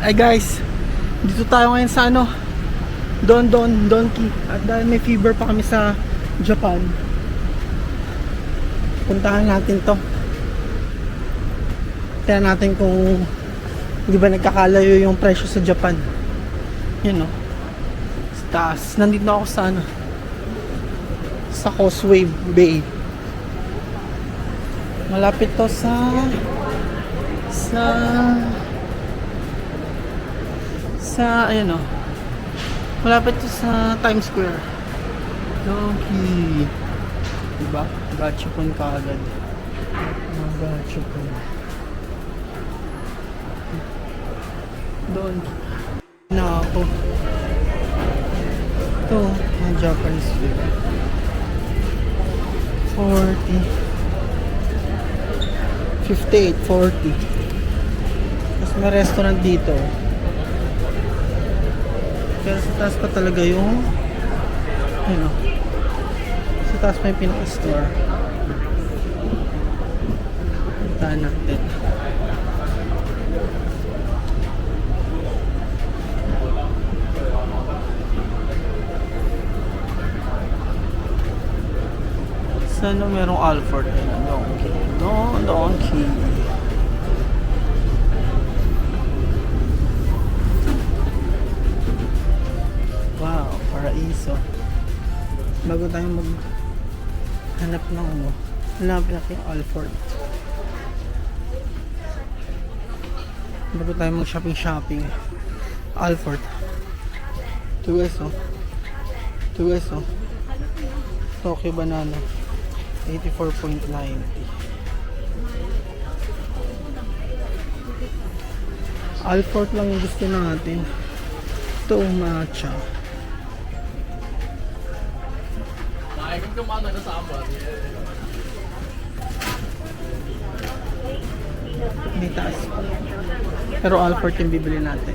Ay guys, dito tayo ngayon sa ano, Donki. At dahil may fever pa kami sa Japan, puntahan natin to. Tingnan natin kung di ba nagkakalayo yung presyo sa Japan. Yun no, sa taas. Nandito na ako sa ano, sa Causeway Bay. Malapit to sa ayun o, malapit to sa Times Square. Donki, diba? Gachapon ka agad. Gachapon Donki na ako. Ito ang Japanese food. 40, 58, 40. Tapos may restaurant dito. Pero sa taas pa talaga yung ano, sa taas pa yung pinaka-store. Puntahan natin. Sana merong Alford. Donki. Donki. Wow, paraiso. Bago tayo maghanap ng ano, hanapin natin yung Alford. Bago tayo mag-shopping. Alford. 2 peso. Tokyo Banana. 84.90. Alford lang yung gusto natin. Ito matcha. May taas pa. Pero Alford yung bibili natin.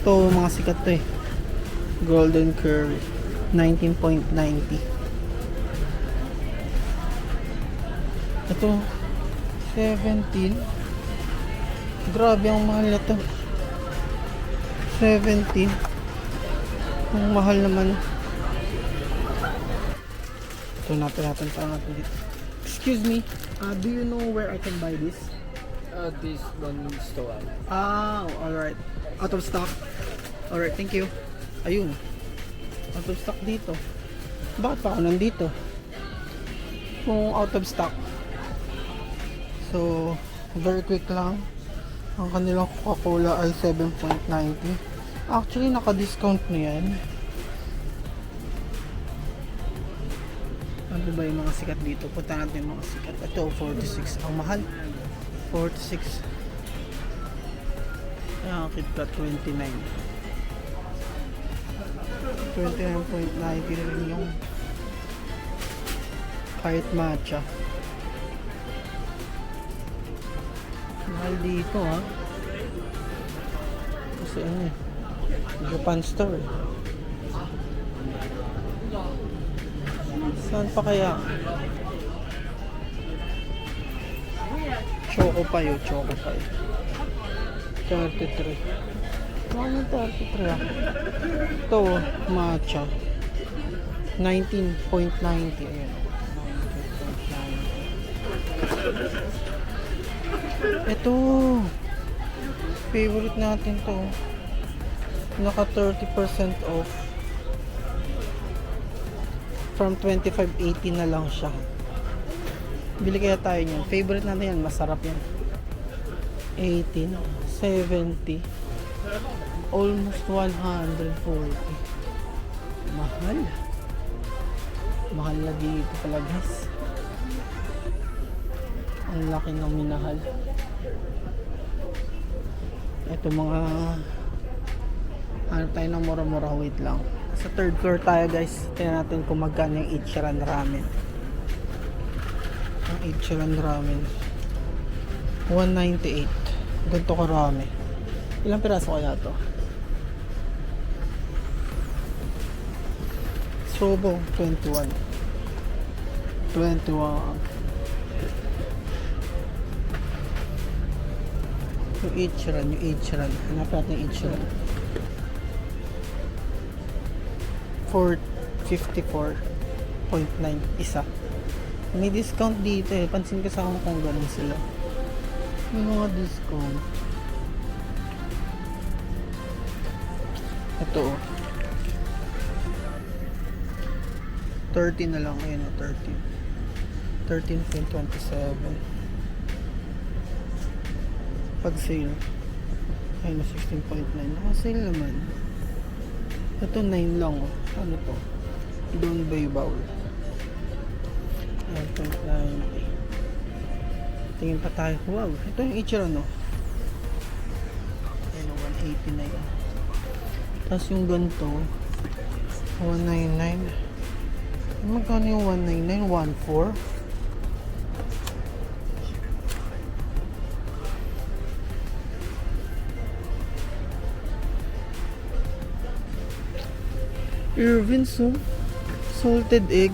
Ito mga sikat to eh. Golden Curry 19.90. Ito 17. Grabe ang mahal na to. 17. Ang mahal naman. Ito natin dito. Excuse me, do you know where I can buy this? This one store. Alright. Out of stock? Alright, thank you. Ayun. Out of stock dito. Bakit pa ako nandito? Kung out of stock. So, very quick lang. Ang kanilang Coca-Cola ay 7.90. Actually, naka-discount na yan. Ano ba yung mga sikat dito? Punta natin yung mga sikat. Ito, 46. Ang mahal. 46. Ayan, KitKat 29. 29.90 rin yung kahit matcha. Mahal dito ha. Kasi ano eh, Japan store. Saan pa kaya? Choco Pie. 33. Ano 33 ah? Ito, matcha 19.90. Ayan, 19.90. Ito favorite natin to. Naka 30% off. From 25.80 na lang siya. Bili kaya tayo niyan. Favorite natin yan, masarap yan. 18, 70, almost 140. Mahal na dito pala guys. Ang laki ng minahal. Ito mga hanap tayo ng mura-mura. Wait lang. Sa third floor tayo guys. Tingnan natin kung magkano yung Ichiran Ramen. Ang Ichiran Ramen 198. Ganito karami. Ilang piraso kaya to? Sobo 21. Ichiran, yung Ichiran. Hanap natin yung Ichiran. 454.9 isa. May discount dito eh. Pansin ko sa Hong Kong ganun sila. May mga discount. Ito oh. 30 na lang. Ayun oh, 13. 13.27. Pag sale. Ayun oh, 16.9. Naka-sale naman. Ito 9 lang oh. Ano to? Don't buy bowl. 9.90. Tingin pa tayo. Wow, ito yung Ichiran no. Ayun, 189. Tapos yung ganito 199. Magkano yung 199? 14. Irvin's oh. Salted egg.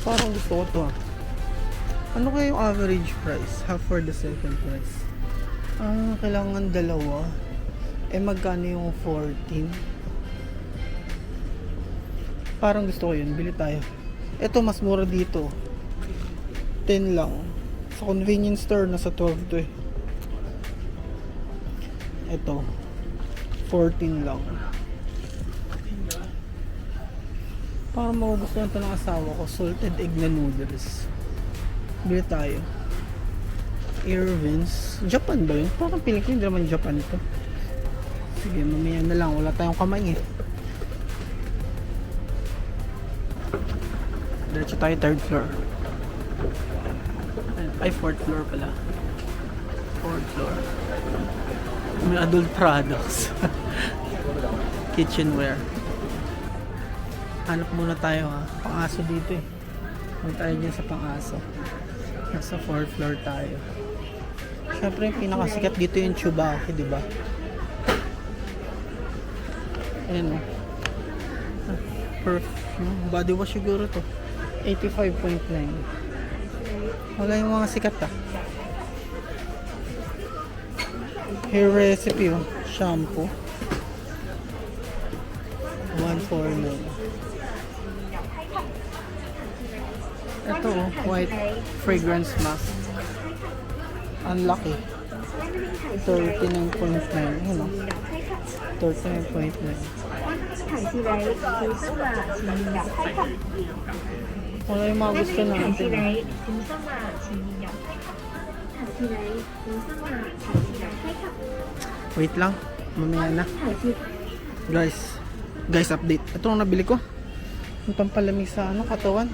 Parang gusto ko to ah. Ano kaya yung average price? Half for the second price. Ah, kailangan dalawa. Eh magkano yung 14? Parang gusto ko yun. Bili tayo. Ito mas mura dito. 10 lang. Sa convenience store nasa 12 to eh. Ito 14 lang. Parang magugustuhan ito ng asawa ko. Salted egg na noodles. Bili tayo. Irvin's. Japan ba yun? Parang piling ko hindi naman Japan ito. Sige, mamaya na lang. Wala tayong kamay eh. Diretso tayo 3rd floor. Ay, 4th floor pala. 4th floor. May adult products. Kitchenware. Hanap muna tayo ha. Pang-aso dito eh. Huwag tayo dyan sa pang-aso. Nasa 4th floor tayo. Siyempre yung pinakasikat dito yung Chubaki, di ba? Ayan o. Perfume. Body wash siguro to. 85.9. Wala yung mga sikat ah. Hair recipe oh. Shampoo. 149. Ito oh, white fragrance mask. Unlucky. 39.9. Ano? 39.9. Wala yung mga gusto natin. Wait lang. Mamaya na. Guys, update. Ito ang nabili ko. Yung pampalamig sa katawan.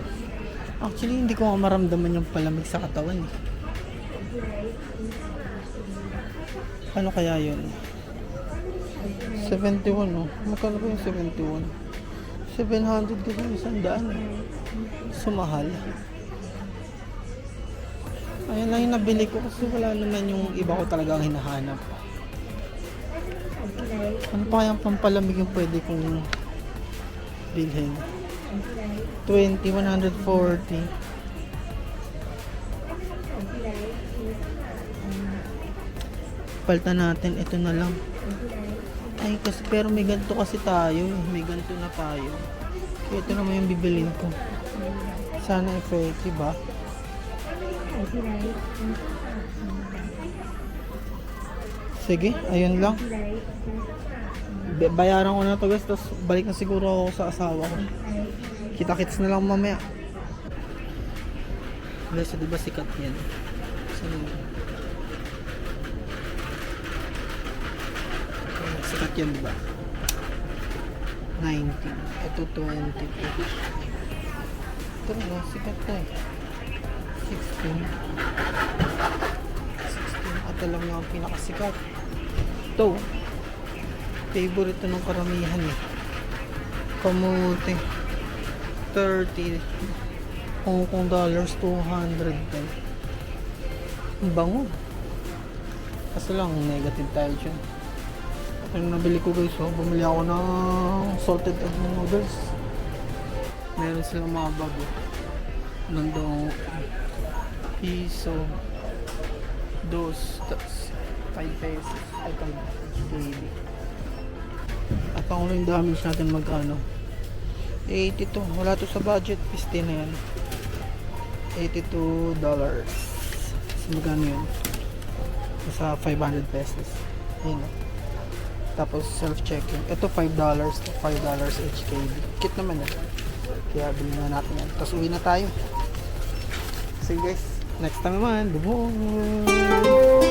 Actually, hindi ko nga maramdaman yung palamig sa katawan. Ano kaya yun? 71 oh. Magkano ba yung 71? 700 kasi 100. Sumahal. Ayun lang yung nabili ko kasi wala naman yung iba ko talagang hinahanap. Ano pa kayang pampalamig yung pwede kong bilhin? 20, 140. Palta natin, ito na lang. Ay, kasi, pero may ganito kasi tayo. May ganito na tayo. Kaya ito naman yung bibilin ko. Sana effective ba? Sige, ayun lang. Bayaran ko na to guys. Tapos balik na siguro ako sa asawa ko. Kita-kits na lang mamaya. Guys, diba sikat yan? Saan yun? Sikat yan diba? 19. Ito 20. Ito na, sikat na eh. 16. 16. Ito lang yung pinakasikat. Ito. Favorite ito ng karamihan eh. Kamuti. 30 Hong Kong dollars, 200 din. Ang bango. Kaso lang negative tayo dyan. Ang nabili ko guys, oh, bumili ako ng salted egg noodles. Meron silang mga bago. Nandong piso Dos. Tas 5 pesos. Ito na. HKD. At ang uling damage natin magkano? 82. Wala to sa budget. 15 na yan. $82. So, magkano yun? Nasa 500 pesos. Ayun. Tapos self-checking. Ito $5 to $5 HKD. Kit naman yan. Kaya bilhin na natin yan. Tapos uwi na tayo. Sige guys. Next time naman. Bye.